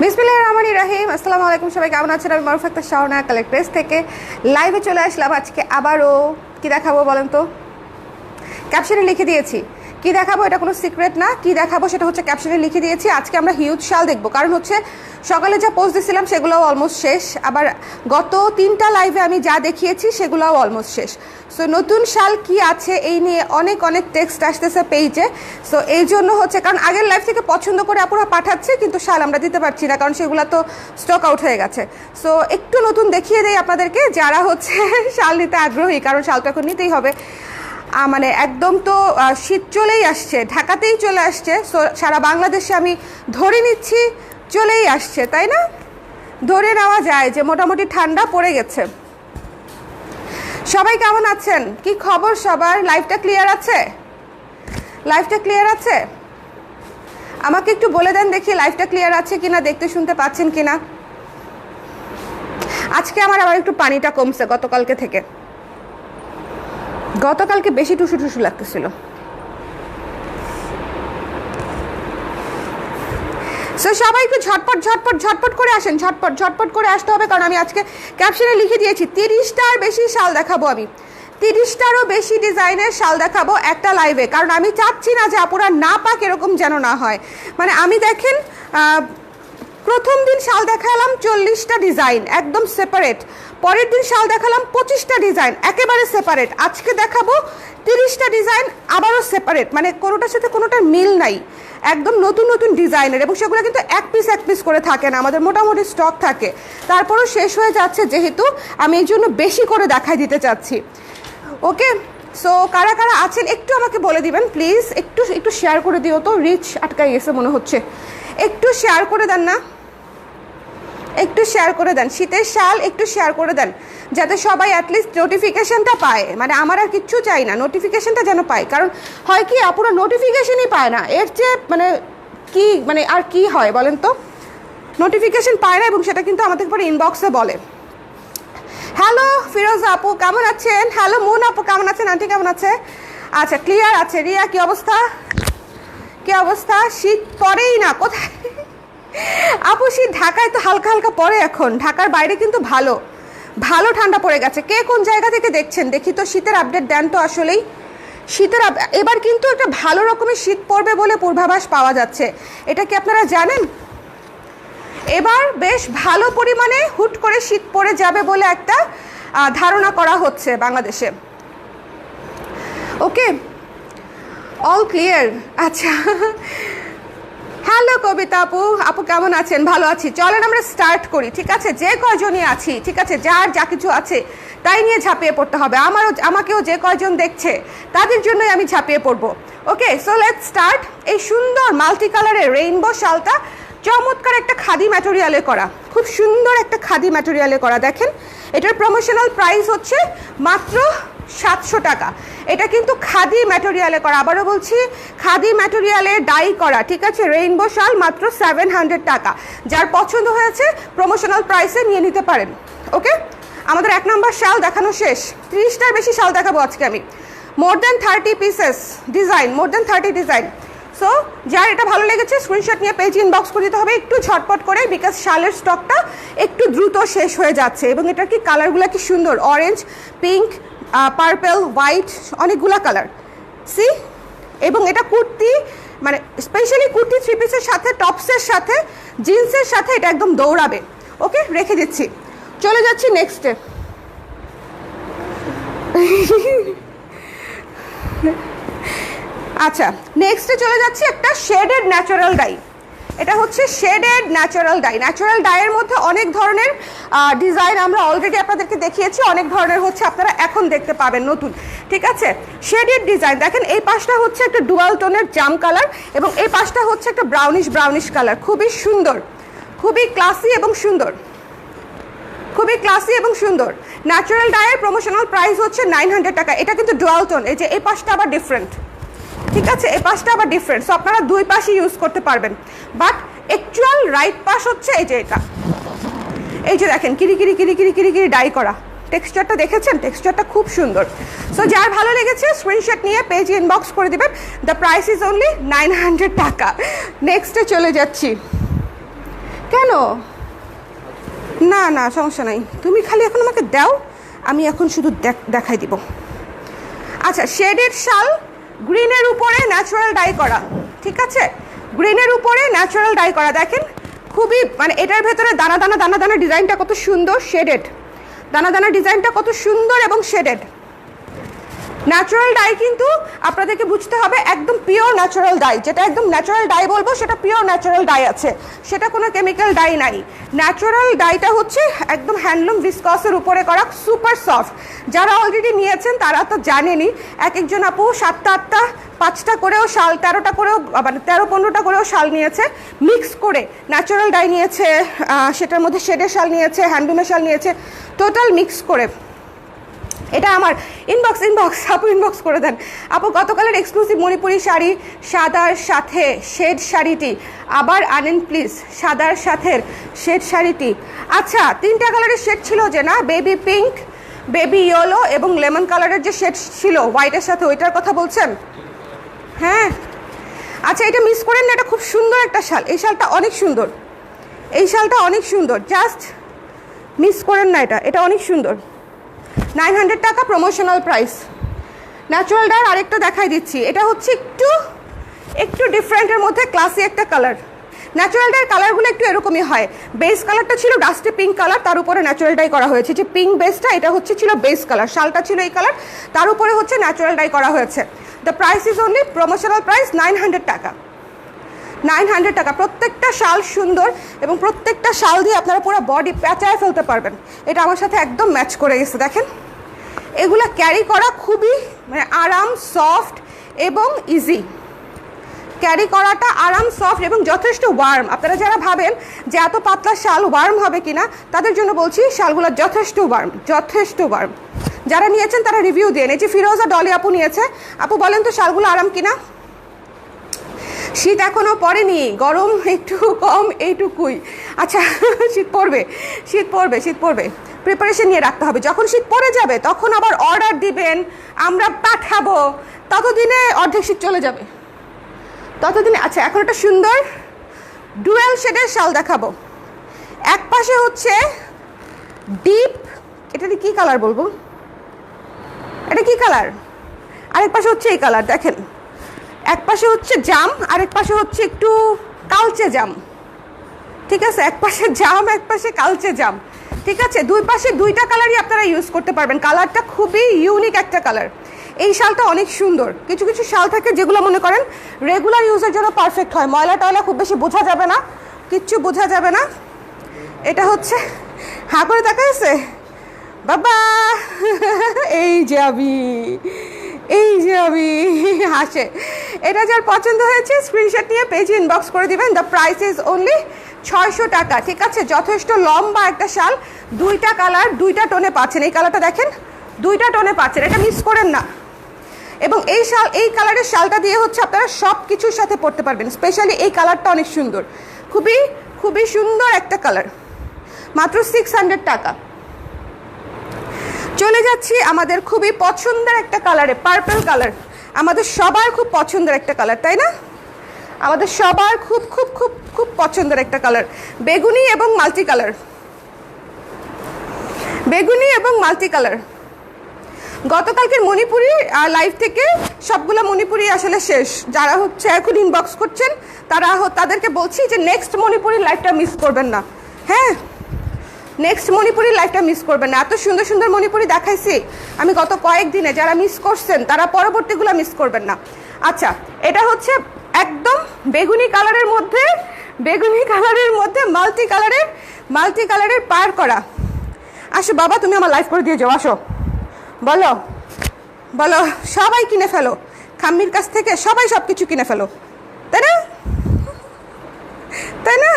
বিসমিল্লাহির রহমানির রহিম। আসসালামু আলাইকুম, সবাই কেমন আছেন? আমি মারুফ আক্তার শাওনা কালেক্ট্রেস থেকে লাইভে চলে আসলাম। আজকে আবারও কি দেখাবো বলেন তো? ক্যাপশনে লিখে দিয়েছি কি দেখাবো, এটা কোনো সিক্রেট না। কি দেখাবো সেটা হচ্ছে ক্যাপশনে লিখে দিয়েছি। আজকে আমরা হিউজ শাল দেখবো, কারণ হচ্ছে সকালে যা পোস্ট দিয়েছিলাম সেগুলোও অলমোস্ট শেষ, আবার গত 3টা লাইভে আমি যা দেখিয়েছি সেগুলোও অলমোস্ট শেষ। সো নতুন শাল কি আছে এই নিয়ে অনেক অনেক টেক্সট আসতেছে পেজে। সো এই জন্য হচ্ছে, কারণ আগের লাইভ থেকে পছন্দ করে আপুরা পাঠাচ্ছে, কিন্তু শাল আমরা দিতে পারছি না, কারণ সেগুলো তো স্টক আউট হয়ে গেছে। সো একটু নতুন দেখিয়ে দেই আপনাদেরকে, যারা হচ্ছে শাল নিতে আগ্রহী, কারণ শাল তো এখন নিতেই হবে। মানে একদম তো শীত চলেই আসছে, ঢাকাতেই চলে আসছে। সো সারা বাংলাদেশে আমি ধরে নিচ্ছি চলেই আসছে, তাই না? ধরে নেওয়া যায় যে মোটামুটি ঠান্ডা পড়ে গেছে। সবাই কেমন আছেন? কি খবর সবার? লাইভটা ক্লিয়ার আছে? লাইভটা ক্লিয়ার আছে? আমাকে একটু বলে দেন দেখি লাইভটা ক্লিয়ার আছে কিনা, দেখতে শুনতে পাচ্ছেন কিনা। আজকে আমার আবার একটু পানিটা কমছে গতকালকে থেকে। গতকালকে বেশি টুসু টুসু লাগতেছিল। সো সবাই একটু ঝটপট ঝটপট ঝটপট করে আসেন, ঝটপট ঝটপট করে আসতে হবে, কারণ আমি আজকে ক্যাপশনে লিখে দিয়েছি 30টার বেশি শাল দেখাবো। আমি 30টারও বেশি ডিজাইনের শাল দেখাবো একটা লাইভে, কারণ আমি চাচ্ছি না যে আপুরা না পাক, এরকম যেন না হয়। মানে আমি দেখেন প্রথম দিন শাল দেখালাম 40টা ডিজাইন একদম সেপারেট, পরের দিন শাল দেখালাম 25টা ডিজাইন একেবারে সেপারেট, আজকে দেখাবো 30টা ডিজাইন আবারও সেপারেট, মানে কোনোটার সাথে কোনোটার মিল নাই, একদম নতুন নতুন ডিজাইনের। এবং সেগুলো কিন্তু এক পিস করে থাকে না, আমাদের মোটামুটি স্টক থাকে, তারপরও শেষ হয়ে যাচ্ছে, যেহেতু আমি এই জন্য বেশি করে দেখাই দিতে চাচ্ছি। ওকে, সো কারা কারা আছেন একটু আমাকে বলে দিবেন প্লিজ। একটু একটু শেয়ার করে দিও তো, রিচ আটকাই গেছে মনে হচ্ছে। একটু শেয়ার করে দেন না, একটু শেয়ার করে দেন। শীতের শাল একটু শেয়ার করে দেন, যাতে সবাই অ্যাটলিস্ট নোটিফিকেশনটা পায়। মানে আমার আর কিচ্ছু চাই না, নোটিফিকেশনটা যেন পায়। কারণ হয় কি, আপুরা নোটিফিকেশনই পায় না, এর চেয়ে মানে কি, মানে আর কি হয় বলেন তো? নোটিফিকেশন পায় না, এবং সেটা কিন্তু আমাদের পরে ইনবক্সে বলে। হ্যালো ফিরোজা আপু কেমন আছেন? হ্যালো মুন আপু কেমন আছেন? আন্টি কেমন আছে? আচ্ছা ক্লিয়ার আছে। রিয়া কি অবস্থা? কি অবস্থা? শীত পড়েই না কোথায় আপু? শীত ঢাকায় তো হালকা হালকা পড়ে এখন, ঢাকার বাইরে কিন্তু ভালো ভালো ঠান্ডা পড়ে গেছে। কে কোন জায়গা থেকে দেখছেন দেখি তো, শীতের আপডেট দেন তো। আসলেই শীতের এবার কিন্তু একটা ভালো রকমের শীত পড়বে বলে পূর্বাভাস পাওয়া যাচ্ছে, এটা কি আপনারা জানেন? এবার বেশ ভালো পরিমাণে হুট করে শীত পড়ে যাবে বলে একটা ধারণা করা হচ্ছে বাংলাদেশে। ওকে, অল ক্লিয়ার। আচ্ছা, হ্যালো কবিতা আপু, আপু কেমন আছেন? ভালো আছি। চলেন আমরা স্টার্ট করি, ঠিক আছে? যে কয়জনই আছি, ঠিক আছে, যার যা কিছু আছে তাই নিয়ে ঝাঁপিয়ে পড়তে হবে। আমাকেও যে কয়জন দেখছে তাদের জন্যই আমি ঝাঁপিয়ে পড়বো। ওকে, সো লেটস স্টার্ট। এই সুন্দর মাল্টি কালারের রেইনবো শালটা চমৎকার একটা খাদি ম্যাটেরিয়ালে করা, খুব সুন্দর একটা খাদি ম্যাটেরিয়ালে করা। দেখেন, এটার প্রমোশনাল প্রাইস হচ্ছে মাত্র 700 টাকা। এটা কিন্তু খাদি ম্যাটেরিয়ালে করা, আবারও বলছি খাদি ম্যাটেরিয়ালে ডাই করা, ঠিক আছে? রেইনবো শাল মাত্র 700 টাকা। যার পছন্দ হয়েছে প্রমোশনাল প্রাইসে নিয়ে নিতে পারেন। ওকে, আমাদের 1 নম্বর শাল দেখানো শেষ। 30টার বেশি শাল দেখাবো আজকে আমি। More than 30 pieces design, more than 30 design. So যার এটা ভালো লেগেছে স্ক্রিনশট নিয়ে পেজ ইনবক্স করে দিতে হবে একটু ঝটপট করে, বিকজ শালের স্টকটা একটু দ্রুত শেষ হয়ে যাচ্ছে। এবং এটার কি কালারগুলো কি সুন্দর, অরেঞ্জ, পিঙ্ক, পার্পল, হোয়াইট, অনেকগুলা কালার সি। এবং এটা কুর্তি, মানে স্পেশালি কুর্তি 3 পিসের সাথে, টপসের সাথে, জিন্সের সাথে এটা একদম দৌড়াবে। ওকে, রেখে দিচ্ছি, চলে যাচ্ছি নেক্সটে। আচ্ছা, নেক্সটে চলে যাচ্ছি একটা শেডেড ন্যাচারাল ডাই। এটা হচ্ছে শেডেড ন্যাচারাল ডাই। ন্যাচারাল ডাইয়ের মধ্যে অনেক ধরনের ডিজাইন আমরা অলরেডি আপনাদেরকে দেখিয়েছি, অনেক ধরনের হচ্ছে আপনারা এখন দেখতে পাবেন নতুন, ঠিক আছে? শেডেড ডিজাইন দেখেন, এই পাশটা হচ্ছে একটা ডুয়াল টোনের জাম কালার, এবং এই পাশটা হচ্ছে একটা ব্রাউনিশ কালার। খুবই সুন্দর, খুবই ক্লাসি এবং সুন্দর, খুবই ক্লাসি এবং সুন্দর। ন্যাচারাল ডাইয়ের প্রমোশনাল প্রাইস হচ্ছে 900 টাকা। এটা কিন্তু ডুয়াল টোন, এই যে এই পাশটা আবার ডিফারেন্ট, ঠিক আছে? এই পাশটা আবার ডিফারেন্ট, সো আপনারা দুই পাশই ইউজ করতে পারবেন। বাট অ্যাকচুয়াল রাইট পাশ হচ্ছে এই যে এটা, এই যে দেখেন কিরি কিরি কিরি কিরি কিরি কিরি ডাই করা। টেক্সচারটা দেখেছেন? টেক্সচারটা খুব সুন্দর। সো যার ভালো লেগেছে স্ক্রিনশট নিয়ে পেজ ইনবক্স করে দিবেন। দ্য প্রাইস ইজ অনলি 900 টাকা। নেক্সটে চলে যাচ্ছি। কেন? না না সমস্যা নাই, তুমি খালি এখন আমাকে দাও, আমি এখন শুধু দেখাই দিব। আচ্ছা, শেডেড শাল, গ্রিনের উপরে ন্যাচারাল ডাই করা, ঠিক আছে, গ্রিনের উপরে ন্যাচারাল ডাই করা। দেখেন খুবই মানে এটার ভেতরে দানা দানা দানা দানা ডিজাইনটা কত সুন্দর, শেডেড দানা দানা ডিজাইনটা কত সুন্দর এবং শেডেড। ন্যাচারাল ডাই কিন্তু আপনাদেরকে বুঝতে হবে একদম পিওর ন্যাচারাল ডাই, যেটা একদম ন্যাচারাল ডাই বলবো সেটা পিওর ন্যাচারাল ডাই আছে, সেটা কোনো কেমিক্যাল ডাই নাই। ন্যাচারাল ডাইটা হচ্ছে একদম হ্যান্ডলুম ভিসকসের উপরে করা, সুপার সফট। যারা অলরেডি নিয়েছেন তারা তো জানেনই, এক একজন আপু 7টা 8টা 5টা করেও শাল, 13টা করেও মানে 13-15টা করেও শাল নিয়েছে, মিক্স করে ন্যাচারাল ডাই নিয়েছে, সেটার মধ্যে শেডের শাল নিয়েছে, হ্যান্ডলুমের শাল নিয়েছে, টোটাল মিক্স করে। এটা আমার ইনবক্স আপু ইনবক্স করে দেন। আপু গতকালের এক্সক্লুসিভ মণিপুরি শাড়ি সাদার সাথে শেড শাড়িটি আবার আনেন প্লিজ, সাদার সাথে শেড শাড়িটি। আচ্ছা, 3টা কালারের শেড ছিল যে না, বেবি পিঙ্ক, বেবি ইয়েলো এবং লেমন কালারের যে শেড ছিল হোয়াইটের সাথে, ওইটার কথা বলছেন? হ্যাঁ আচ্ছা, এটা মিস করেন না, এটা খুব সুন্দর একটা শাল, এই শালটা অনেক সুন্দর, এই শালটা অনেক সুন্দর, জাস্ট মিস করেন না, এটা অনেক সুন্দর। 900 টাকা প্রমোশনাল প্রাইস। ন্যাচারাল ডাই আরেকটা দেখাই দিচ্ছি, এটা হচ্ছে একটু ডিফারেন্টের মধ্যে ক্লাসি একটা কালার। ন্যাচারাল ডাইয়ের কালারগুলো একটু এরকমই হয়, বেস কালারটা ছিল ডাস্টি পিঙ্ক কালার, তার উপরে ন্যাচারাল ডাই করা হয়েছে, যে পিঙ্ক বেসটা এটা হচ্ছে ছিল বেস কালার, শালটা ছিল এই কালার, তার উপরে হচ্ছে ন্যাচারাল ডাই করা হয়েছে। The price is only promotional price 900 টাকা, 900 টাকা। প্রত্যেকটা শাল সুন্দর এবং প্রত্যেকটা শাল দিয়ে আপনারা পুরো বডি প্যাঁচায় ফেলতে পারবেন। এটা আমার সাথে একদম ম্যাচ করে গেছে, দেখেন এগুলা ক্যারি করা খুবই মানে আরাম, সফট এবং ইজি। ক্যারি করাটা আরাম, সফট এবং যথেষ্ট ওয়ার্ম। আপনারা যারা ভাবেন যে এত পাতলা শাল ওয়ার্ম হবে কিনা, তাদের জন্য বলছি শালগুলো যথেষ্ট ওয়ার্ম, যথেষ্ট ওয়ার্ম। যারা নিয়েছেন তারা রিভিউ দেন। এই যে ফিরোজা ডলি আপু নিয়েছে, আপু বলেন তো শালগুলো আরাম কিনা? শীত এখনো পড়েনি, গরম একটু কম, এইটুকুই। আচ্ছা, শীত পড়বে, শীত পড়বে, শীত পড়বে, প্রিপারেশন নিয়ে রাখতে হবে। যখন শীত পড়ে যাবে তখন আবার অর্ডার দিবেন, আমরা পাঠাবো, ততদিনে অর্ধেক শীত চলে যাবে, ততদিনে। আচ্ছা, এখন একটা সুন্দর ডুয়েল শেডের শাল দেখাবো। এক পাশে হচ্ছে ডিপ, এটা কি কালার বলবো, এটা কি কালার, আরেক পাশে হচ্ছে এই কালার, দেখেন এক পাশে হচ্ছে জাম, আরেক পাশে হচ্ছে একটু কালচে জাম, ঠিক আছে, এক পাশে জাম এক পাশে কালচে জাম, ঠিক আছে। দুই পাশে দুইটা কালারই আপনারা ইউজ করতে পারবেন, কালারটা খুবই ইউনিক একটা কালার। এই শালটা অনেক সুন্দর। কিছু কিছু শাল থাকে যেগুলো মনে করেন রেগুলার ইউজের জন্য পারফেক্ট হয়, ময়লা টয়লা খুব বেশি বোঝা যাবে না, কিচ্ছু বোঝা যাবে না। এটা হচ্ছে হ্যাঁ করে দেখা যাচ্ছে বাবা, এই যে আমি হাসে। এটা যার পছন্দ হয়েছে স্ক্রিনশট নিয়ে পেজে ইনবক্স করে দিবেন। দ্য প্রাইস ইজ অনলি 600 টাকা, ঠিক আছে। যথেষ্ট লম্বা একটা শাল, দুইটা কালার দুইটা টোনে পাচ্ছেন। এই কালারটা দেখেন, দুইটা টোনে পাচ্ছেন, এটা মিস করেন না। এবং এই কালারের শালটা দিয়ে হচ্ছে আপনারা সব কিছুর সাথে পরতে পারবেন। স্পেশালি এই কালারটা অনেক সুন্দর, খুবই খুবই সুন্দর একটা কালার, মাত্র 600 টাকা। চলে যাচ্ছি আমাদের খুবই পছন্দের একটা কালারে, পার্পল কালার। আমাদের সবার খুব পছন্দের একটা কালার, তাই না? আমাদের সবার খুব খুব খুব খুব পছন্দের একটা কালার, বেগুনি এবং মাল্টি কালার, বেগুনি এবং মাল্টি কালার। গতকালকের মণিপুরি লাইভ থেকে সবগুলো মণিপুরি আসলে শেষ। যারা হচ্ছে এখন ইনবক্স করছেন তাদেরকে বলছি যে নেক্সট মণিপুরি লাইভটা মিস করবেন না, হ্যাঁ, নেক্সট মণিপুরি লাইভটা মিস করবেন না। এত সুন্দর সুন্দর মণিপুরি দেখাইছি আমি গত কয়েকদিনে, যারা মিস করছেন তারা পরবর্তীগুলো মিস করবেন না। আচ্ছা, এটা হচ্ছে একদম বেগুনি কালারের মধ্যে, বেগুনি কালারের মধ্যে মাল্টি কালারের পার করা। আসো বাবা, তুমি আমার লাইভ করে দিয়ে যাও, আসো, বলো বলো, সবাই কিনে ফেলো, খাম্মির কাছ থেকে সবাই সব কিছু কিনে ফেলো, তাই না, তাই না?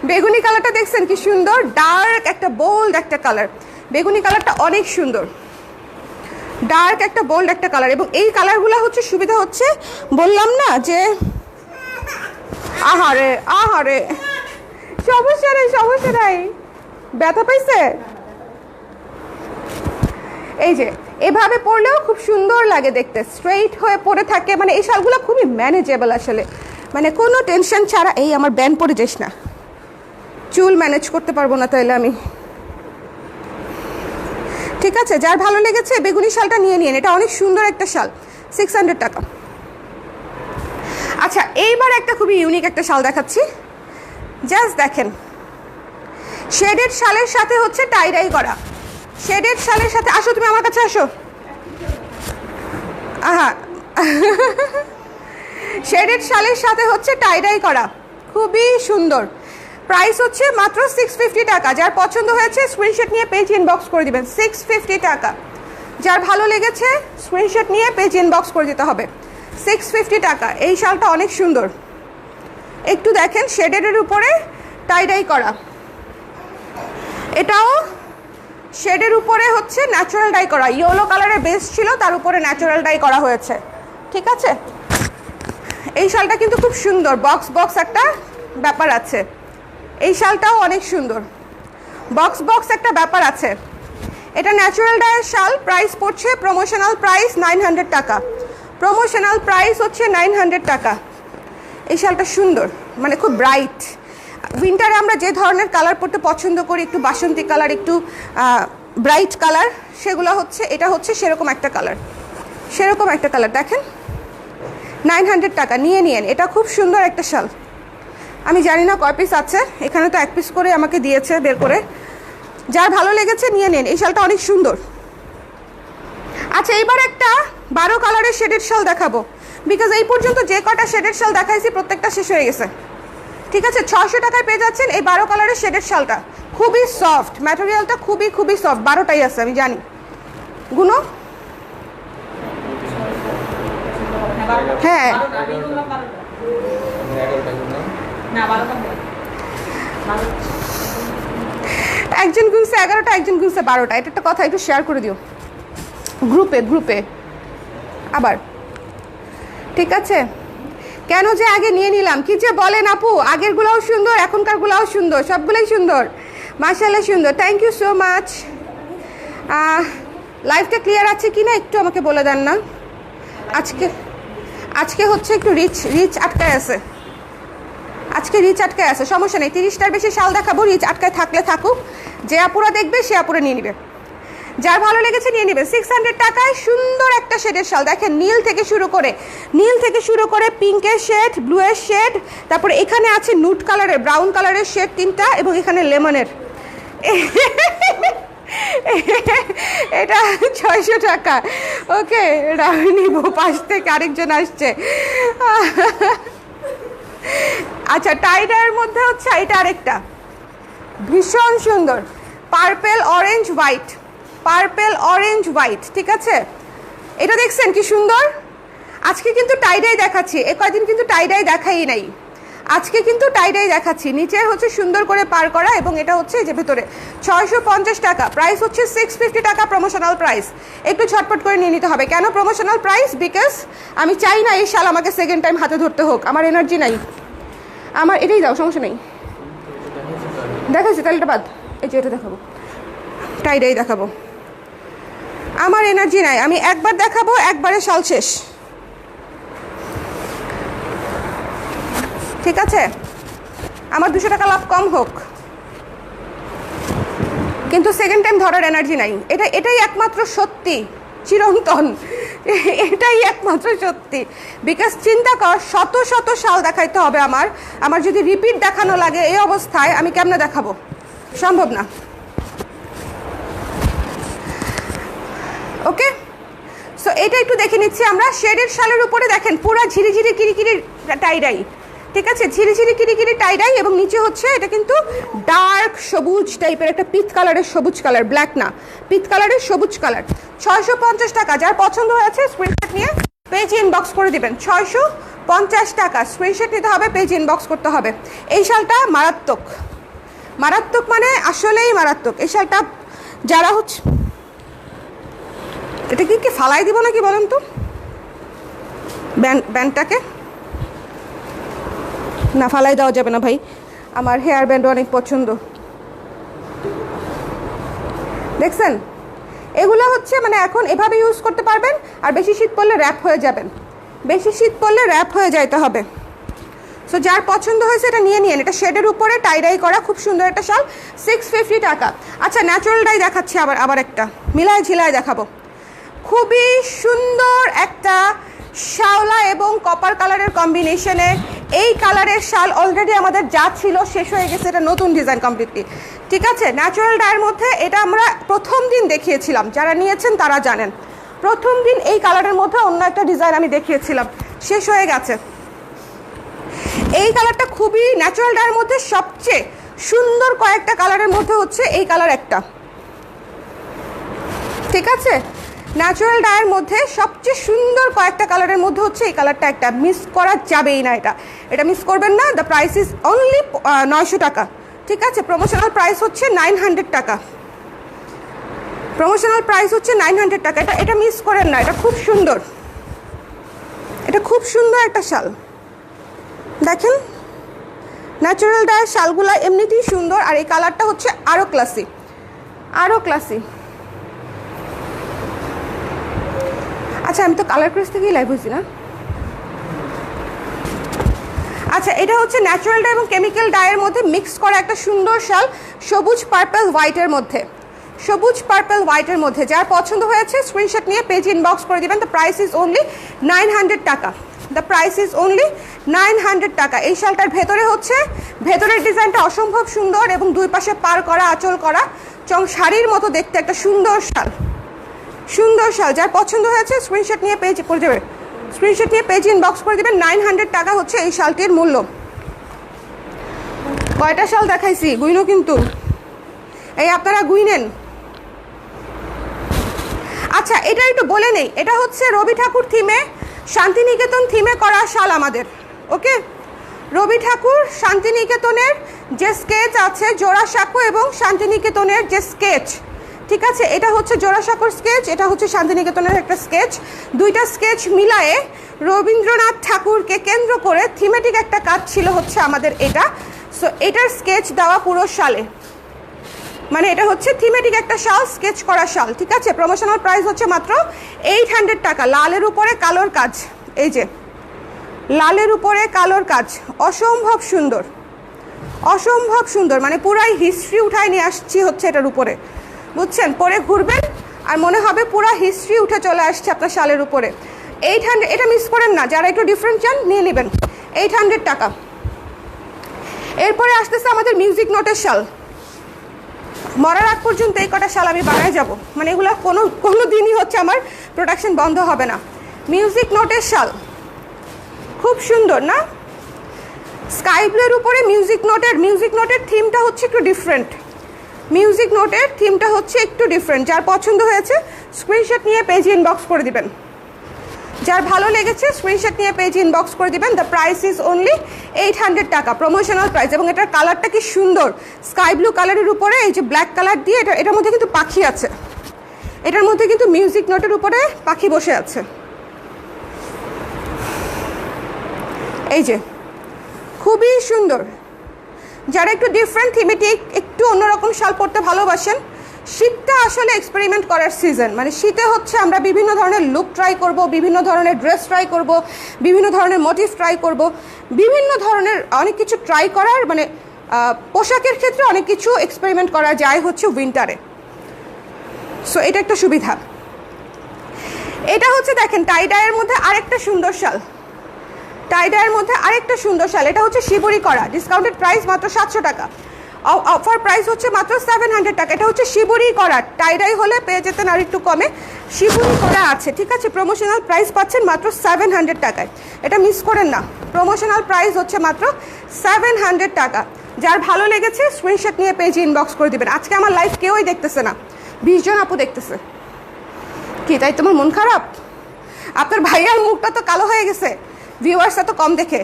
বেগুনি কালারটা দেখছেন কি সুন্দর, ডার্ক একটা বোল্ড একটা কালার। বেগুনি কালারটা অনেক সুন্দর, ডার্ক একটা বোল্ড একটা কালার। এবং এই কালারগুলো হচ্ছে সুবিধা হচ্ছে, বললাম না যে আহারে আহারে, সমস্যা নাই, ব্যথা পাইছে। এই যে এভাবে পরলেও খুব সুন্দর লাগে দেখতে, স্ট্রেইট হয়ে পরে থাকে। মানে এই শালগুলো খুবই ম্যানেজেবল আসলে, মানে কোনো টেনশন ছাড়া। এই আমার ব্যান্ড পরে যাস না, চুল ম্যানেজ করতে পারবো না তাইলে আমি। ঠিক আছে, যার ভালো লেগেছে বেগুনি শালটা নিয়ে নিন, এটা অনেক সুন্দর একটা শাল, 600 টাকা। আচ্ছা, এইবার একটা খুবই ইউনিক একটা শাল দেখাচ্ছি, জাস্ট দেখেন। শেডেড শালের সাথে হচ্ছে টাইডাই করা, শেডেড শালের সাথে, আসো তুমি আমার কাছে আসো। আহা শেডেড শালের সাথে হচ্ছে টাইডাই করা, খুবই সুন্দর। প্রাইস হচ্ছে মাত্র 650 টাকা। যার পছন্দ হয়েছে স্ক্রিনশট নিয়ে পেজ ইনবক্স করে দিবেন, 650 টাকা। যার ভালো লেগেছে স্ক্রিনশট নিয়ে পেজ ইনবক্স করে দিতে হবে, 650 টাকা। এই শালটা অনেক সুন্দর, একটু দেখেন, শেডেডের উপরে টাইডাই করা। এটাও শেডের উপরে হচ্ছে ন্যাচারাল ডাই করা, ইয়েলো কালারের বেস ছিল, তার উপরে ন্যাচারাল ডাই করা হয়েছে। ঠিক আছে, এই শালটা কিন্তু খুব সুন্দর, বক্স বক্স একটা ব্যাপার আছে। এই শালটাও অনেক সুন্দর, বক্স বক্স একটা ব্যাপার আছে। এটা ন্যাচারাল ডাইয়ের শাল, প্রাইস পড়ছে প্রমোশনাল প্রাইস 900 টাকা। প্রমোশনাল প্রাইস হচ্ছে 900 টাকা। এই শালটা সুন্দর, মানে খুব ব্রাইট। উইন্টারে আমরা যে ধরনের কালার পরতে পছন্দ করি, একটু বাসন্তী কালার, একটু ব্রাইট কালার, সেগুলো হচ্ছে, এটা হচ্ছে সেরকম একটা কালার, সেরকম একটা কালার। দেখেন, 900 টাকা, নিয়ে নিন। এটা খুব সুন্দর একটা শাল। আমি জানি না কয় পিস আছে, এখানে তো 1 পিস করে আমাকে দিয়েছে বের করে। যার ভালো লেগেছে নিয়ে নিন, এই শালটা অনেক সুন্দর। আচ্ছা, এইবার একটা 12 কালারের শেডেড শাল দেখাবো, বিকজ এই পর্যন্ত যে কটা শেডেড শাল দেখাইছি প্রত্যেকটা শেষ হয়ে গেছে। ঠিক আছে, 600 টাকায় পেয়ে যাচ্ছেন এই 12 কালারের শেডেড শালটা। খুবই সফট, ম্যাটেরিয়ালটা খুবই খুবই সফট। 12টাই আছে, আমি জানি। গুনো, হ্যাঁ, একজন গুনছে 11টা, একজন গুনছে 12টা। এটা একটা কথা, একটু শেয়ার করে দিও গ্রুপে গ্রুপে আবার। ঠিক আছে, কেন যে আগে নিয়ে নিলাম, কি যে বলেন আপু, আগেরগুলোও সুন্দর, এখনকারগুলোও সুন্দর, সবগুলোই সুন্দর, মাশাআল্লাহ সুন্দর। Thank you so much. লাইভটা ক্লিয়ার আছে কি না একটু আমাকে বলে দেন না। আজকে হচ্ছে একটু রিচ আটকায় আছে, আজকে রিচ আটকায় আছে, সমস্যা নেই। 30টার বেশি শাল দেখাবো, রিচ আটকায় থাকলে থাকুক, যে আপুরা দেখবে সে আপুরা নিয়ে নিবে, যার ভালো লেগেছে নিয়ে নেবে। 600 টাকায় সুন্দর একটা শেডের শাল। দেখেন, নীল থেকে শুরু করে পিঙ্কের শেড, ব্লুয়ের শেড, তারপরে এখানে আছে নুট কালারের, ব্রাউন কালারের শেড 3টা, এবং এখানে লেমনের। এটা 600 টাকা। ওকে, এটা আমি নিব। পাশ থেকে আরেকজন আসছে। আচ্ছা, টাইডার মধ্যে হচ্ছে এটা আরেকটা ভীষণ সুন্দর, purple orange white, purple orange white. ঠিক আছে, এটা দেখছেন কি সুন্দর। আজকে কিন্তু টাইডাই দেখাচ্ছি, এ কয়দিন কিন্তু টাইডাই দেখাই নাই, আজকে কিন্তু টাইডাই দেখাচ্ছি। নিচে হচ্ছে সুন্দর করে পার করা, এবং এটা হচ্ছে যে ভেতরে 650 টাকা। প্রাইস হচ্ছে 650 টাকা, প্রমোশনাল প্রাইস। একটু ছটপট করে নিয়ে নিতে হবে। কেন প্রমোশনাল প্রাইস? বিকজ আমি চাই না এই শাল আমাকে সেকেন্ড টাইম হাতে ধরতে হোক, আমার এনার্জি নাই। আমার এটাই দাও, সমস্যা নেই। দেখাচ্ছি তাহলে এটা বাদ, এই যে এটা দেখাবো, টাইডাই দেখাবো। আমার এনার্জি নাই, আমি একবার দেখাবো, একবারে শাল শেষ। ঠিক আছে, আমার 200 টাকা লাভ কম হোক, কিন্তু সেকেন্ড টাইম ধরার এনার্জি নাই। এটাই একমাত্র সত্যি, চিরন্তন, এটাই একমাত্র সত্যি। বিকজ চিন্তা কর, শত শত শাল দেখাইতে হবে আমার যদি রিপিট দেখানো লাগে এই অবস্থায়, আমি কেমনে দেখাবো? সম্ভব না। ওকে, সো এটা একটু দেখে নিচ্ছি আমরা। শেডের শালের উপরে দেখেন পুরো ঝিরিঝিরি কিরিকিরি টাইডাই। ঠিক আছে, ঝিরিঝিরি কিরিকিরি টাইডাই, এবং নিচে হচ্ছে এটা কিন্তু ডার্ক সবুজ টাইপের একটা পিত কালারের সবুজ কালার, ব্ল্যাক না, পিত কালারের সবুজ কালার। 650 টাকা। যার পছন্দ হয়েছে স্ক্রিনশট নিয়ে পেজ ইনবক্স করে দিবেন। 650 টাকা, স্ক্রিনশট নিতে হবে, পেজ ইনবক্স করতে হবে। এই শালটা মারাত্মক, মারাত্মক মানে আসলেই মারাত্মক। এই শালটা যারা হচ্ছে, এটা কি ফালাই দিব নাকি বলেন তো ব্যান্ডটাকে? না, ফালাই দেওয়া যাবে না ভাই, আমার হেয়ার ব্যান্ড অনেক পছন্দ। দেখছেন, এগুলো হচ্ছে মানে এখন এভাবে ইউজ করতে পারবেন, আর বেশি শীত পড়লে র্যাপ হয়ে যাবেন, বেশি শীত পড়লে র্যাপ হয়ে যাইতে হবে। সো যার পছন্দ হয়েছে এটা নিয়ে নিন। এটা শেডের উপরে টাই ডাই করা, খুব সুন্দর একটা শাল, 650 টাকা। আচ্ছা ন্যাচারাল ডাই দেখাচ্ছি আবার একটা মিলায় ঝিলায় দেখাবো। খুবই সুন্দর একটা শাওলা এবং কপার কালারের কম্বিনেশনে এই কালারের শাল অলরেডি আমাদের যা ছিল শেষ হয়ে গেছে, এটা নতুন ডিজাইন কমপ্লিটলি, ঠিক আছে। ন্যাচারাল ডায়ের মধ্যে এটা আমরা প্রথম দিন দেখিয়েছিলাম, যারা নিয়েছেন তারা জানেন। প্রথম দিন এই কালারের মধ্যে অন্য একটা ডিজাইন আমি দেখিয়েছিলাম, শেষ হয়ে গেছে। এই কালারটা খুবই ন্যাচারাল ডায়ের মধ্যে সবচেয়ে সুন্দর কয়েকটা কালারের মধ্যে হচ্ছে এই কালার একটা, ঠিক আছে। ন্যাচারাল ডায়ের মধ্যে সবচেয়ে সুন্দর কয়েকটা কালারের মধ্যে হচ্ছে এই কালারটা একটা, মিস করা যাবেই না। এটা মিস করবেন না। দ্য প্রাইস ইজ অনলি 900 টাকা, ঠিক আছে। প্রমোশনাল প্রাইস হচ্ছে 900 টাকা, প্রমোশনাল প্রাইস হচ্ছে 900 টাকা। এটা মিস করেন না, এটা খুব সুন্দর, এটা খুব সুন্দর একটা শাল। দেখেন ন্যাচারাল ডায়ের শালগুলো এমনিতেই সুন্দর, আর এই কালারটা হচ্ছে আরও ক্লাসি, আরও ক্লাসি। আচ্ছা আমি তো কালার ক্রেস থেকেই লাইভ হয়েছি না। আচ্ছা এটা হচ্ছে ন্যাচারাল ডাই এবং কেমিক্যাল ডায়ের মধ্যে মিক্স করা একটা সুন্দর শাল, সবুজ পার্পল হোয়াইটের মধ্যে, সবুজ পার্পল হোয়াইটের মধ্যে। যার পছন্দ হয়েছে স্ক্রিনশট নিয়ে পেজ ইনবক্স করে দিবেন। দ্য প্রাইস ইজ অনলি 900 টাকা, দ্য প্রাইস ইজ অনলি 900 টাকা। এই শালটার ভেতরে হচ্ছে, ভেতরের ডিজাইনটা অসম্ভব সুন্দর এবং দুই পাশে পার করা, আঁচল করা, শাড়ির মতো দেখতে একটা সুন্দর শাল, সুন্দর শাল। যার পছন্দ হয়েছে স্ক্রিনশট নিয়ে পেজ করে দেবে, স্ক্রিনশট নিয়ে পেজ ইনবক্স করে দেবেন। 900 টাকা হচ্ছে এই শালটির মূল্য। কয়টা শাল দেখাইছি গুইনো কিন্তু, এই আপনারা গুইনেন। আচ্ছা এটা একটু বলে নেই, এটা হচ্ছে রবি ঠাকুর থিমে, শান্তিনিকেতন থিমে করা শাল আমাদের, ওকে। রবি ঠাকুর শান্তিনিকেতনের যে স্কেচ আছে, জোড়াসাঁকো এবং শান্তিনিকেতনের যে স্কেচ, ঠিক আছে। এটা হচ্ছে জোড়াসাঁকোর স্কেচ, এটা হচ্ছে শান্তিনিকেতনের একটা স্কেচ। দুইটা স্কেচ মিলায়ে রবীন্দ্রনাথ ঠাকুরকে কেন্দ্র করে থিমেটিক একটা কাজ ছিল হচ্ছে আমাদের এটা। সো এটার স্কেচ দেওয়া পুরো শালে, মানে এটা হচ্ছে থিমেটিক একটা শাল, স্কেচ করা শাল, ঠিক আছে। প্রমোশনাল প্রাইস হচ্ছে মাত্র 800 টাকা। লালের উপরে কালোর কাজ, এই যে লালের উপরে কালোর কাজ, অসম্ভব সুন্দর, অসম্ভব সুন্দর, মানে পুরাই হিস্ট্রি উঠায় নিয়ে আসছি হচ্ছে এটার উপরে, বুঝছেন। পরে ঘুরবেন আর মনে হবে পুরা হিস্ট্রি উঠে চলে আসছে আপনার শালের উপরে। 800, এটা মিস করেন না, যারা একটু ডিফারেন্ট চান নিয়ে নেবেন, 800 টাকা। এরপরে আসতেছে আমাদের মিউজিক নোটের শাল। মরার আগ পর্যন্ত এই কটা শাল আমি বানায় যাব, মানে এগুলো কোনো দিনই হচ্ছে আমার প্রোডাকশন বন্ধ হবে না। মিউজিক নোটের শাল খুব সুন্দর না, স্কাই ব্লুর উপরে মিউজিক নোটের থিমটা হচ্ছে একটু ডিফারেন্ট, মিউজিক নোটের থিমটা হচ্ছে একটু ডিফারেন্ট। যার পছন্দ হয়েছে স্ক্রিনশট নিয়ে পেজ ইনবক্স করে দিবেন, যার ভালো লেগেছে স্ক্রিনশট নিয়ে পেজ ইনবক্স করে দিবেন। দ্য প্রাইস ইজ অনলি 800 টাকা, প্রমোশনাল প্রাইস। এবং এটার কালারটা কি সুন্দর, স্কাই ব্লু কালারের উপরে এই যে ব্ল্যাক কালার দিয়ে, এটার মধ্যে কিন্তু পাখি আছে, এটার মধ্যে কিন্তু মিউজিক নোটের উপরে পাখি বসে আছে, এই যে খুবই সুন্দর। যারা একটু ডিফারেন্ট থিমেটিক, একটু অন্যরকম শাল পরতে ভালোবাসেন, শীতটা আসলে এক্সপেরিমেন্ট করার সিজন, মানে শীতে হচ্ছে আমরা বিভিন্ন ধরনের লুক ট্রাই করব, বিভিন্ন ধরনের ড্রেস ট্রাই করব, বিভিন্ন ধরনের মোটিভ ট্রাই করব, বিভিন্ন ধরনের অনেক কিছু ট্রাই করার, মানে পোশাকের ক্ষেত্রে অনেক কিছু এক্সপেরিমেন্ট করা যায় হচ্ছে উইন্টারে। সো এটা একটা সুবিধা। এটা হচ্ছে দেখেন টাই ডাইয়ের মধ্যে আরেকটা সুন্দর শাল, টাই ডাইয়ের মধ্যে আরেকটা সুন্দর শাল। এটা হচ্ছে শিবুরি করা, ডিসকাউন্টেড প্রাইস মাত্র 700 টাকা, অফার প্রাইস হচ্ছে মাত্র 700 টাকা। এটা হচ্ছে শিবুরি করা, টাই ডাই হলে পেয়ে যেতেন আর একটু কমে, শিবুরি করা আছে, ঠিক আছে। প্রমোশনাল প্রাইস পাচ্ছেন মাত্র 700 টাকায়, এটা মিস করেন না। প্রমোশনাল প্রাইস হচ্ছে মাত্র 700 টাকা। যার ভালো লেগেছে স্ক্রিনশট নিয়ে পেজে ইনবক্স করে দিবেন। আজকে আমার লাইভ কেউই দেখতেছে না, 20 জন আপু দেখতেছে। কি তাই তোমার মন খারাপ? আপনার ভাইয়ার মুখটা তো কালো হয়ে গেছে, ভিউয়ার্সরা তো কম দেখে,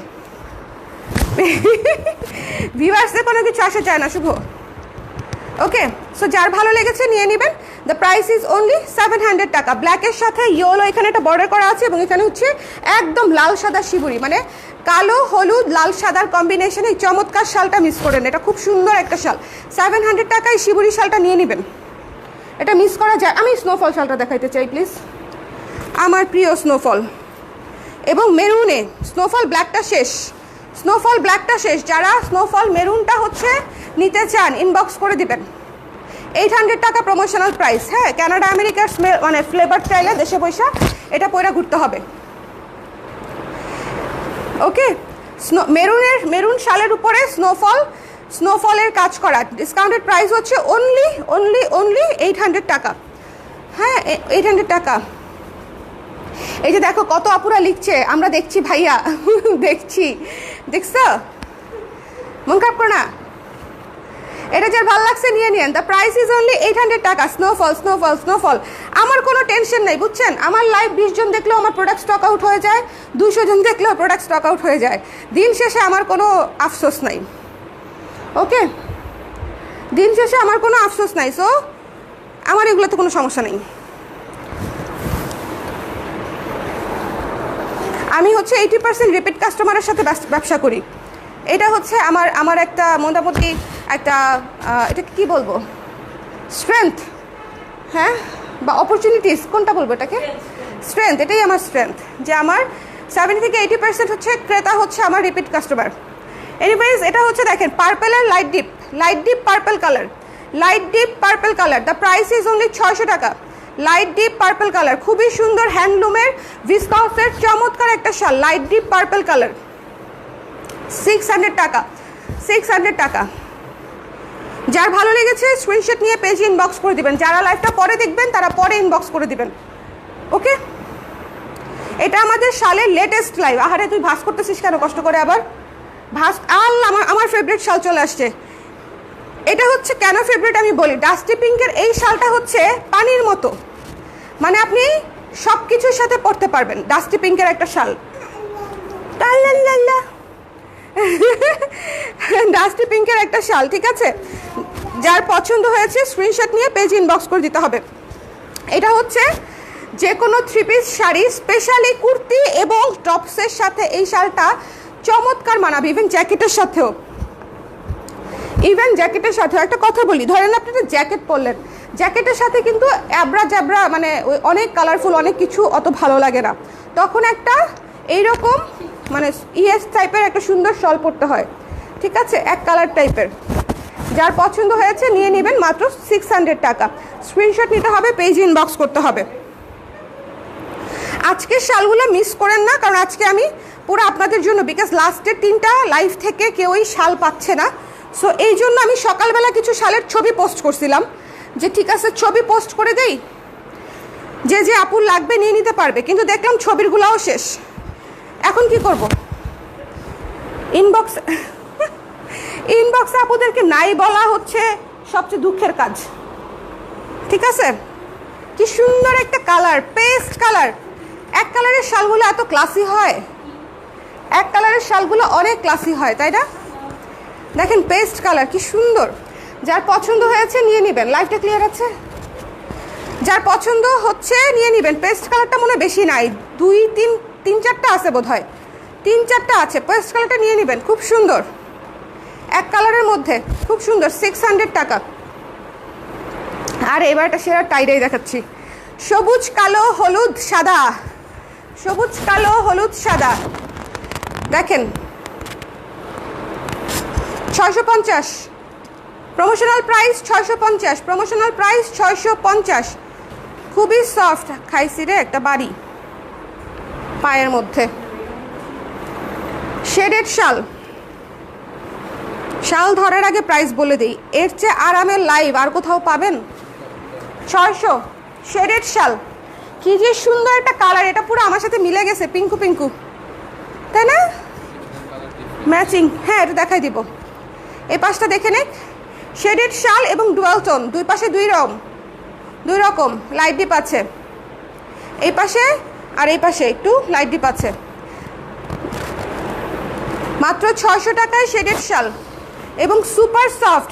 ভিউয়ার্সে কোনো কিছু আসা যায় না শুভ, ওকে। সো যার ভালো লেগেছে নিয়ে নেবেন। দ্য প্রাইস ইজ অনলি 700 টাকা। ব্ল্যাকের সাথে ইয়েলো এখানে একটা বর্ডার করা আছে এবং এখানে হচ্ছে একদম লাল সাদা শিবুরি, মানে কালো হলুদ লাল সাদার কম্বিনেশনে চমৎকার শালটা মিস করেন, এটা খুব সুন্দর একটা শাল। 700 টাকায় শিবুরি শালটা নিয়ে নেবেন, এটা মিস করা যায়। আমি স্নোফল শালটা দেখাইতে চাই প্লিজ, আমার প্রিয় স্নোফল এবং মেরুনে। স্নোফল ব্ল্যাকটা শেষ, স্নোফল ব্ল্যাকটা শেষ, যারা স্নোফল মেরুনটা হচ্ছে নিতে চান ইনবক্স করে দিবেন। 800 টাকা প্রমোশনাল প্রাইস। হ্যাঁ, কানাডা আমেরিকার মানে ফ্লেভার চাইলে দেশে পয়সা এটা পয়রা ঘুরতে হবে। ওকে, মেরুন শালের উপরে স্নোফলের কাজ করা, ডিসকাউন্টেড প্রাইস হচ্ছে অনলি 800 টাকা। হ্যাঁ, 800 টাকা। এই যে দেখো কত আপুরা লিখছে, আমরা দেখছি ভাইয়া, দেখছি, দেখছো, মন খারাপ করো না। এটা যার ভালো লাগছে নিয়ে নিন। দ্য প্রাইস ইজ অনলি 800 টাকা। স্নোফল। আমার কোনো টেনশন নেই, বুঝছেন। আমার লাইভ 20 জন দেখলেও আমার প্রোডাক্ট স্টক আউট হয়ে যায়, 200 জন দেখলেও প্রোডাক্ট স্টক আউট হয়ে যায়। দিন শেষে আমার কোনো আফসোস নাই। ওকে, দিন শেষে আমার কোনো আফসোস নাই। সো আমার এগুলোতে কোনো সমস্যা নেই। আমি হচ্ছে 80% রিপিট কাস্টমারের সাথে ব্যবসা করি। এটা হচ্ছে আমার একটা মোটামুটি একটা এটাকে কী বলবো, স্ট্রেংথ, হ্যাঁ, বা অপরচুনিটিস, কোনটা বলবো এটাকে, স্ট্রেংথ। এটাই আমার স্ট্রেংথ, যে আমার 70 থেকে 80% হচ্ছে ক্রেতা হচ্ছে আমার রিপিট কাস্টমার। এনিওয়েজ, এটা হচ্ছে দেখেন পার্পেলের light deep purple colour. The price is only 600 টাকা। লাইট ডিপ পার্পেল কালার, খুবই সুন্দর, হ্যান্ডলুমের ভিসকসের চমৎকার একটা শাল, লাইট ডিপ পার্পেল কালার। 600 টাকা। যার ভালো লেগেছে স্ক্রিনশট নিয়ে পেজে ইনবক্স করে দিবেন। যারা লাইভটা পরে দেখবেন তারা পরে ইনবক্স করে দিবেন। ওকে, এটা আমাদের শালের লেটেস্ট লাইভ। আহারে তুই ভাস করতেছিস কেন কষ্ট করে আবার? ভাস, আল্লাহ, আমার ফেভারিট শাল চলে আসছে। এটা হচ্ছে কেন ফেভারিট আমি বলি। ডাস্টি পিঙ্কের এই শালটা হচ্ছে পানির মতো, মানে আপনি সব কিছুর সাথে পরতে পারবেন। ডাস্টি পিঙ্কের একটা শাল, ডাস্টি পিঙ্কের একটা শাল, ঠিক আছে। যার পছন্দ হয়েছে স্ক্রিনশট নিয়ে পেজ ইনবক্স করে দিতে হবে। এটা হচ্ছে যে কোনো 3 পিস শাড়ি, স্পেশালি কুর্তি এবং টপসের সাথে এই শালটা চমৎকার মানাবে, ইভেন জ্যাকেটের সাথেও। একটা কথা বলি, ধরেন আপনি একটা জ্যাকেট পরলেন, জ্যাকেটের সাথে কিন্তু জ্যাবরা মানে অনেক কালারফুল অনেক কিছু অত ভালো লাগে না, তখন একটা এইরকম মানে টাইপের একটা সুন্দর শল পরতে হয়, ঠিক আছে, এক কালার টাইপের। যার পছন্দ হয়েছে নিয়ে নেবেন, মাত্র 600 টাকা। স্ক্রিনশট নিতে হবে, পেজ ইনবক্স করতে হবে। আজকের শালগুলো মিস করেন না, কারণ আজকে আমি পুরো আপনাদের জন্য, বিকজ লাস্টের 3টা লাইভ থেকে কেউই শাল পাচ্ছে না। সো এই জন্য আমি সকালবেলা কিছু শালের ছবি পোস্ট করছিলাম, যে ঠিক আছে ছবি পোস্ট করে দেই, যে আপুর লাগবে নিয়ে নিতে পারবে, কিন্তু দেখলাম ছবিরগুলোও শেষ। এখন কি করব? ইনবক্সে আপুদেরকে নাই বলা হচ্ছে সবচেয়ে দুঃখের কাজ, ঠিক আছে। কি সুন্দর একটা কালার, পেস্ট কালার। এক কালারের শালগুলো এত ক্লাসি হয়, এক কালারের শালগুলো অনেক ক্লাসি হয়, তাই না? দেখেন পেস্ট কালার কি সুন্দর। যার পছন্দ হয়েছে নিয়ে নেবেন। লাইভটা ক্লিয়ার আছে? যার পছন্দ হচ্ছে নিয়ে নেবেন। পেস্ট কালারটা মনে বেশি নাই, 3-4টা আছে বোধ হয়, 3-4টা আছে। পেস্ট কালারটা নিয়ে নেবেন, খুব সুন্দর, এক কালারের মধ্যে খুব সুন্দর। 600 টাকা। আর এবার একটা সেরা টাইডাই দেখাচ্ছি, সবুজ কালো হলুদ সাদা। দেখেন 650, প্রমোশনাল প্রাইস 650, খুবই সফট। খাইছি রে একটা বাড়ি পায়ের মধ্যে। শেডেড শাল ধরার আগে প্রাইস বলে দিই, এর চেয়ে আরামের লাইভ আর কোথাও পাবেন? 600। শেডেড শাল, কি যে সুন্দর একটা কালার, এটা পুরো আমার সাথে মিলে গেছে, পিঙ্কু, তাই না? ম্যাচিং। হ্যাঁ, এটা দেখাই দিব। এই পাশটা দেখে নে, শেডেড শাল এবং ডুয়াল টোন, দুই পাশে দুই রকম লাইট ডিপ আছে। এই পাশে আর এই পাশে একটু লাইট ডিপ আছে। মাত্র 600 টাকায় শেডেড শাল এবং সুপার সফট।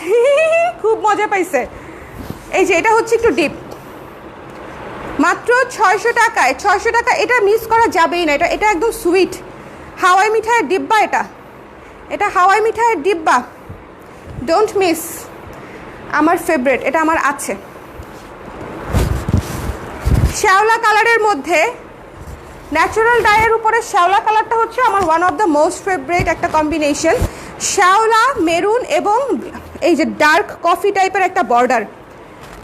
খুব মজা পাইছে। এই যে এটা হচ্ছে একটু ডিপ, মাত্র 600 টাকায়। 600 টাকা, এটা মিস করা যাবেই না। এটা একদম সুইট হাওয়াই মিঠাইয়ের ডিব্বা। এটা হাওয়াই মিঠাইয়ের ডিব্বা, ডোন্ট মিস। আমার ফেভারিট, এটা আমার আছে। শ্যাওলা কালারের মধ্যে ন্যাচারাল ডাইয়ের উপরে শ্যাওলা কালারটা হচ্ছে আমার one of the most favourite একটা কম্বিনেশন। শ্যাওলা মেরুন এবং এই যে ডার্ক কফি টাইপের একটা বর্ডার,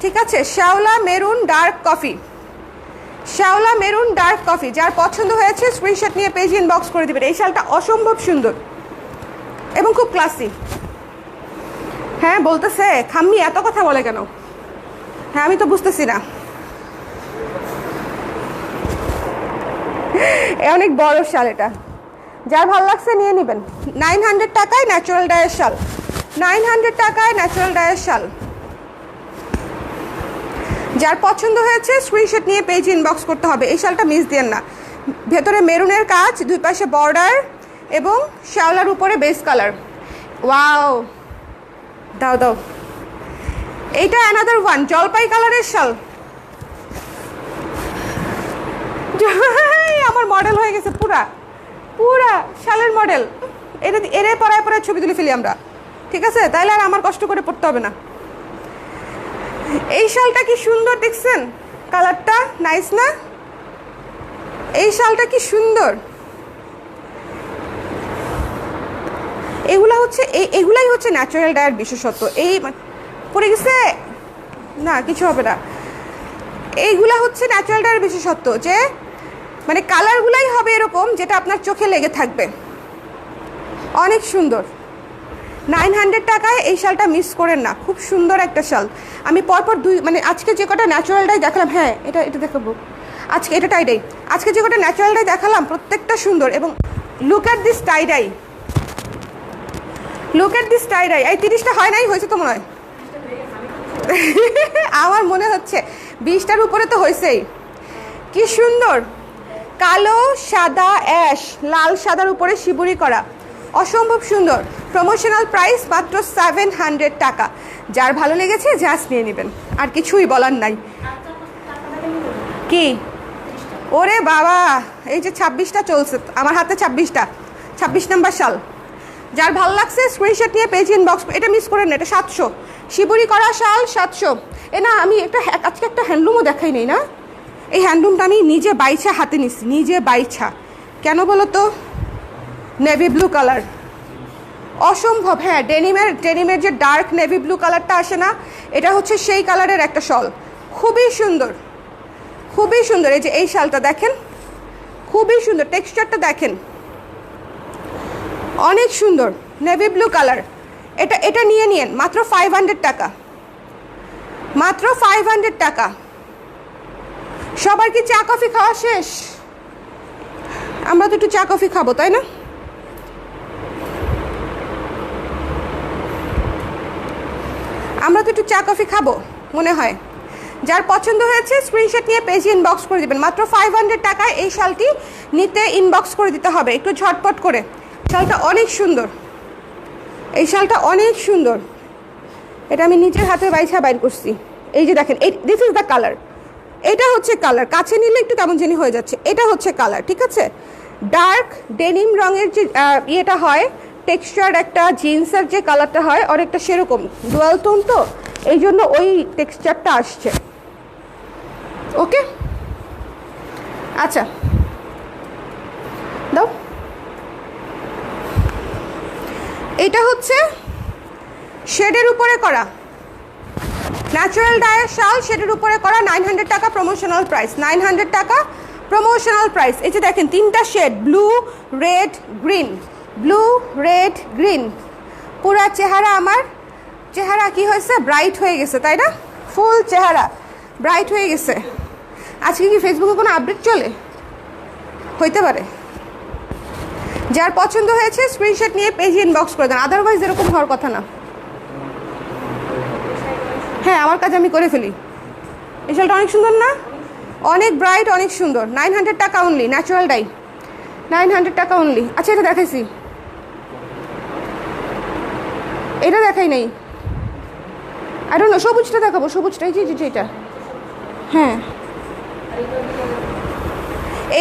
ঠিক আছে? শ্যাওলা মেরুন ডার্ক কফি, শ্যাওলা মেরুন ডার্ক কফি। যার পছন্দ হয়েছে স্ক্রিনশট নিয়ে পেজ ইনবক্স করে দিবেন। এই শালটা অসম্ভব সুন্দর এবং খুব ক্লাসি। হ্যাঁ বলতেছে খাম্মি এত কথা বলে কেন? হ্যাঁ আমি তো বুঝতেছি না, অনেক বড় শাল এটা। যার ভালো লাগছে নিয়ে নেবেন। 900 টাকায় ন্যাচারাল ডায়ের শাল, 900 টাকায় ন্যাচারাল ডায়ের শাল। যার পছন্দ হয়েছে স্ক্রিনশট নিয়ে পেজ ইনবক্স করতে হবে। এই শালটা মিস দিয়েন না। ভেতরে মেরুনের কাজ, দুই পাশে বর্ডার এবং শ্যাওলার উপরে বেস কালার। ওয়াও, দাও দাও। এইটা অ্যানাদার ওয়ান জলপাই কালারের শাল। আমার মডেল হয়ে গেছে পুরা পুরা শালের মডেল। এরে পরায় পরায় ছবি তুলে ফেলি আমরা, ঠিক আছে? তাইলে আর আমার কষ্ট করে পড়তে হবে না। এই শালটা কি সুন্দর দেখছেন? কালারটা নাইস না? এই শালটা কি সুন্দর। এগুলাই হচ্ছে ন্যাচারাল ডায়ের বিশেষত্ব। এই পড়ে গেছে না, কিছু হবে না। এইগুলা হচ্ছে ন্যাচারাল ডায়ের বিশেষত্ব, যে মানে কালারগুলাই হবে এরকম যেটা আপনার চোখে লেগে থাকবে। অনেক সুন্দর। 900 টাকায় এই শালটা মিস করেন না, খুব সুন্দর একটা শাল। আমি পরপর মানে আজকে যে কটা ন্যাচারাল ডাই দেখালাম, হ্যাঁ এটা দেখাবো আজকে, এটা টাই ডাই। আজকে যে কটা ন্যাচারাল ডাই দেখালাম প্রত্যেকটা সুন্দর। এবং look at this tie dye, look at this tie dye. এই 30টা হয় নাই, হয়েছে তো মনে হয়। আমার মনে হচ্ছে 20টার উপরে তো হয়েছেই। কি সুন্দর, কালো সাদা অ্যাশ লাল সাদার উপরে শিবুরি করা, অসম্ভব সুন্দর। প্রমোশনাল প্রাইস মাত্র 700 টাকা। যার ভালো লেগেছে জাস্ট নিয়ে নেবেন, আর কিছুই বলার নাই। কি ওরে বাবা, এই যে 26টা চলছে আমার হাতে, 26 নাম্বার শাল। যার ভালো লাগছে স্ক্রিনশট নিয়ে পেজ ইনবক্স। এটা মিস করেন না, এটা 700 শিবুরি করা শাল, 700। না আমি আজকে একটা হ্যান্ডলুমও দেখাই নেই না। এই হ্যান্ডলুমটা আমি নিজে বাইছা হাতে নিচ্ছি, নিজে বাইছা। কেন বলো তো? নেভি ব্লু কালার, অসম্ভব। হ্যাঁ ডেনিমের যে ডার্ক নেভি ব্লু কালারটা আসে না, এটা হচ্ছে সেই কালারের একটা শাল। খুবই সুন্দর, খুবই সুন্দর। এই যে এই শালটা দেখেন, খুবই সুন্দর। টেক্সচারটা দেখেন, অনেক সুন্দর। Navy blue colour. এটা নিয়ে নিন, মাত্র 500 টাকা, মাত্র 500 টাকা। সবার কি চা কফি খাওয়া শেষ? আমরা তো একটু চা কফি খাবো, তাই না? আমরা তো একটু চা কফি খাবো মনে হয়। যার পছন্দ হয়েছে স্ক্রিনশট নিয়ে পেজ ইনবক্স করে দিবেন। মাত্র 500 টাকায় এই শালটি নিতে ইনবক্স করে দিতে হবে একটু ঝটপট করে। শালটা অনেক সুন্দর, এই শালটা অনেক সুন্দর। এটা আমি নিজের হাতে বাইর করছি। এই যে দেখেন, দিস ইজ দ্য কালার। এটা হচ্ছে কালার, কাছে নিলে একটু কেমন জানি হয়ে যাচ্ছে। এটা হচ্ছে কালার, ঠিক আছে? ডার্ক ডেনিম রঙের যে ইয়েটা হয়, টেক্সচার একটা জিন্সের যে কালারটা হয় অনেকটা সেরকম, ডুয়াল টোন তো, এই জন্য ওই টেক্সচারটা আসছে। ওকে, আচ্ছা দাও। এটা হচ্ছে শেডের উপরে করা ন্যাচারাল ডায়ের শাল, শেডের উপরে করা, 900 টাকা প্রমোশনাল প্রাইস, 900 টাকা প্রমোশনাল প্রাইস। এই যে দেখেন 3টা shade, blue red green, blue red green. পুরা চেহারা, আমার চেহারা কি হয়েছে, ব্রাইট হয়ে গেছে, তাই না? ফুল চেহারা ব্রাইট হয়ে গেছে। আজকে কি ফেসবুকে কোনো আপডেট চলে? হইতে পারে। যার পছন্দ হয়েছে স্ক্রিনশট নিয়ে পেজ ইনবক্স করে দেন, আদারওয়াইজ এরকম হওয়ার কথা না। হ্যাঁ আমার কাজ আমি করে ফেলি। এই শালটা অনেক সুন্দর না? অনেক ব্রাইট, অনেক সুন্দর। 900 টাকা অনলি, ন্যাচারাল ডাই, 900 টাকা অনলি। আচ্ছা এটা দেখাইছি, এটা দেখাই নাই। আই ডোন্ট নো, সবুজটা দেখাবো, সবুজটা এই যে এটা। হ্যাঁ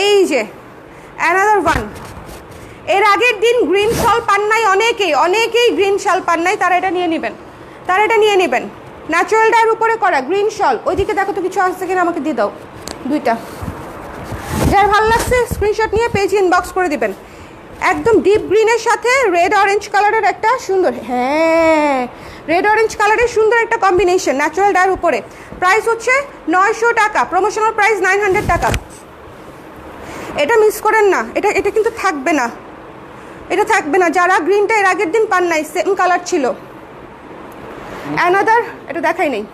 এই যে অ্যানাদার ওয়ান। এর আগের দিন গ্রিন শাল পান নাই অনেকেই গ্রিন শাল পান নাই, তারা এটা নিয়ে নেবেন। ন্যাচারাল ডায়ের উপরে করা গ্রিন শাল। ওইদিকে দেখো তো কিছু আসছে কিনা, আমাকে দিয়ে দাও 2টা। যার ভালো লাগছে স্ক্রিনশট নিয়ে পেজ ইনবক্স করে দিবেন। একদম ডিপ গ্রিনের সাথে রেড অরেঞ্জ কালারের একটা সুন্দর, হ্যাঁ রেড অরেঞ্জ কালারের সুন্দর একটা কম্বিনেশন ন্যাচারাল ডায়ের উপরে। প্রাইস হচ্ছে 900 টাকা, প্রমোশনাল প্রাইস 900 টাকা। এটা মিস করেন না, এটা কিন্তু থাকবে না, এটা থাকবে না। যারা গ্রিনটা এর আগের দিন পান নাই, সেম কালার ছিল। অ্যানাদার, এটা দেখাই নেই।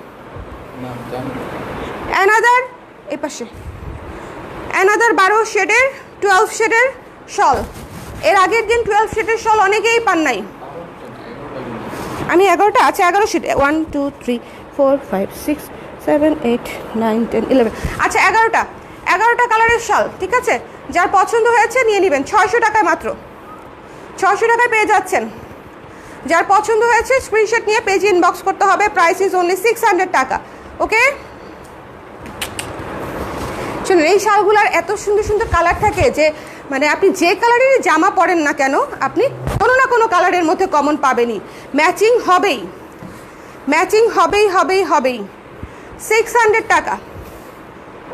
অ্যানাদার এই পাশে অ্যানাদার 12 শেডের 12 শেডের শল। এর আগের দিন 12 শেডের শল অনেকেই পান নাই। আমি 11টা আছে, 11 শেড, 1 2 3 4 5 6 7 8 9 10 11, আচ্ছা 11টা কালারের শাল, ঠিক আছে। যার পছন্দ হয়েছে নিয়ে নেবেন, 600 টাকায় মাত্র 600 টাকায় পেয়ে যাচ্ছেন। যার পছন্দ হয়েছে স্ক্রিনশট নিয়ে পেজ ইনবক্স করতে হবে। প্রাইস ইজ অনলি 600 টাকা। ওকে, শুনুন এই শালগুলার এত সুন্দর সুন্দর কালার থাকে যে মানে আপনি যে কালারেরই জামা পরেন না কেন আপনি কোনো না কোনো কালারের মধ্যে কমন পাবেনই, ম্যাচিং হবেই, ম্যাচিং হবেই হবেই হবেই। 600 টাকা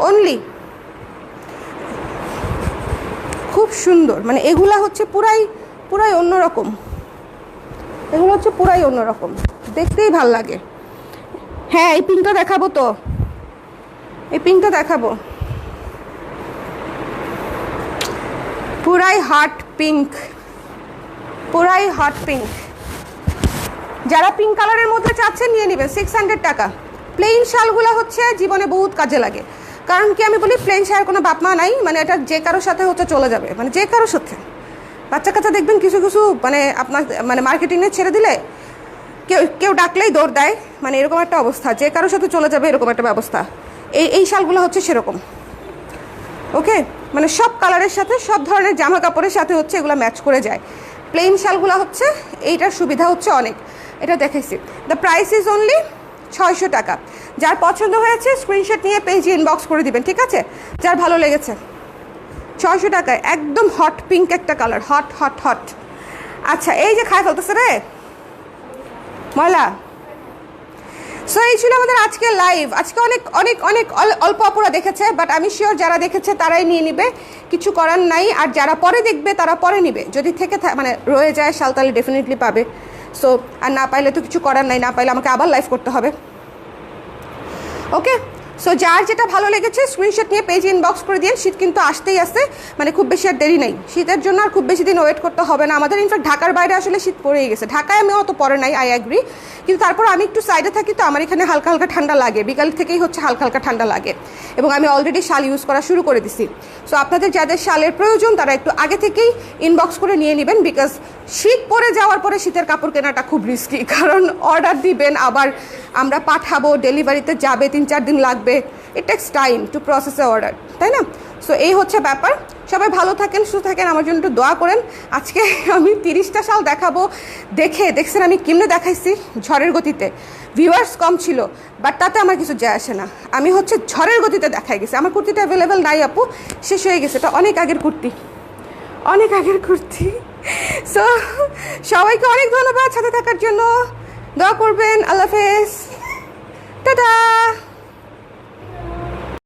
অনলি। খুব সুন্দর, মানে এগুলা হচ্ছে পুরাই অন্যরকম, এগুলো হচ্ছে পুরাই অন্যরকম, দেখতেই ভাল লাগে। হ্যাঁ এই পিঙ্কটা দেখাবো, তো এই পিঙ্কটা দেখাবো, পুরাই হট পিঙ্ক, পুরাই হট পিঙ্ক। যারা পিঙ্ক কালারের মধ্যে চাচ্ছেন নিয়ে নেবেন, 600 টাকা। প্লেন শালগুলো হচ্ছে জীবনে বহুত কাজে লাগে, কারণ কি আমি বলি প্লেন শালের কোনো বাপ মা নাই, মানে এটা যে কারোর সাথে হচ্ছে চলে যাবে, মানে যে কারোর সাথে। বাচ্চা কাচ্চা দেখবেন কিছু কিছু মানে আপনার মানে মার্কেটিংয়ে ছেড়ে দিলে কেউ ডাকলেই দৌড় দেয়, মানে এরকম একটা অবস্থা, যে কারোর সাথে চলে যাবে এরকম একটা ব্যবস্থা। এই শালগুলো হচ্ছে সেরকম। ওকে, মানে সব কালারের সাথে সব ধরনের জামা কাপড়ের সাথে হচ্ছে এগুলো ম্যাচ করে যায়। প্লেন শালগুলো হচ্ছে এইটার সুবিধা হচ্ছে অনেক, এটা দেখেছি। দ্য প্রাইস ইজ অনলি 600 টাকা। যার পছন্দ হয়েছে স্ক্রিনশট নিয়ে পেজে ইনবক্স করে দিবেন, ঠিক আছে। যার ভালো লেগেছে 600 টাকায় একদম হট পিঙ্ক একটা কালার, হট হট হট। আচ্ছা এই যে খায় ফেলতেছে রে ময়লা। সো এই ছিল আমাদের আজকে লাইভ। আজকে অনেক অনেক অনেক অল্প অপরা দেখেছে, বাট আমি শিওর যারা দেখেছে তারাই নিয়ে নিবে, কিছু করার নাই। আর যারা পরে দেখবে তারা পরে নিবে, যদি থেকে মানে রয়ে যায় শাল তাহলে ডেফিনেটলি পাবে। সো আর না পাইলে তো কিছু করার নাই, না পাইলে আমাকে আবার লাইভ করতে হবে। ওকে, সো যার যেটা ভালো লেগেছে স্ক্রিনশট নিয়ে পেজ ইনবক্স করে দিন। শীত কিন্তু আসতেই আসছে, মানে খুব বেশি আর দেরি নেই। শীতের জন্য আর খুব বেশি দিন ওয়েট করতে হবে না আমাদের। ইনফ্যাক্ট ঢাকার বাইরে আসলে শীত পড়েই গেছে, ঢাকায় আমি অত পরে নাই, আই অ্যাগ্রি, কিন্তু তারপর আমি একটু সাইডে থাকি তো আমার এখানে হালকা হালকা ঠান্ডা লাগে, বিকাল থেকেই হচ্ছে হালকা হালকা ঠান্ডা লাগে, এবং আমি অলরেডি শাল ইউজ করা শুরু করে দিছি। সো আপনাদের যাদের শালের প্রয়োজন তারা একটু আগে থেকেই ইনবক্স করে নিয়ে নেবেন, বিকজ শীত পরে যাওয়ার পরে শীতের কাপড় কেনাটা খুব রিস্কি, কারণ অর্ডার দিবেন, আবার আমরা পাঠাবো, ডেলিভারিতে যাবে, 3-4 দিন লাগবে, it takes time to process A order, তাই না। সো এই হচ্ছে ব্যাপার। সবাই ভালো থাকেন, সুস্থ থাকেন, আমার জন্য একটু দোয়া করেন। আজকে আমি 30টা শাল দেখাবো, দেখছেন আমি কেমনে দেখাইছি, ঝড়ের গতিতে। ভিউয়ার্স কম ছিল, বাট তাতে আমার কিছু যায় আসে না, আমি হচ্ছে ঝড়ের গতিতে দেখাই গেছি। আমার কুর্তিটা অ্যাভেলেবেল নাই আপু, শেষ হয়ে গেছে, এটা অনেক আগের কুর্তি, অনেক আগের কুর্তি। সো সবাইকে অনেক ধন্যবাদ সাথে থাকার জন্য, দোয়া করবেন। আল্লাহ হাফেজ, টাটা।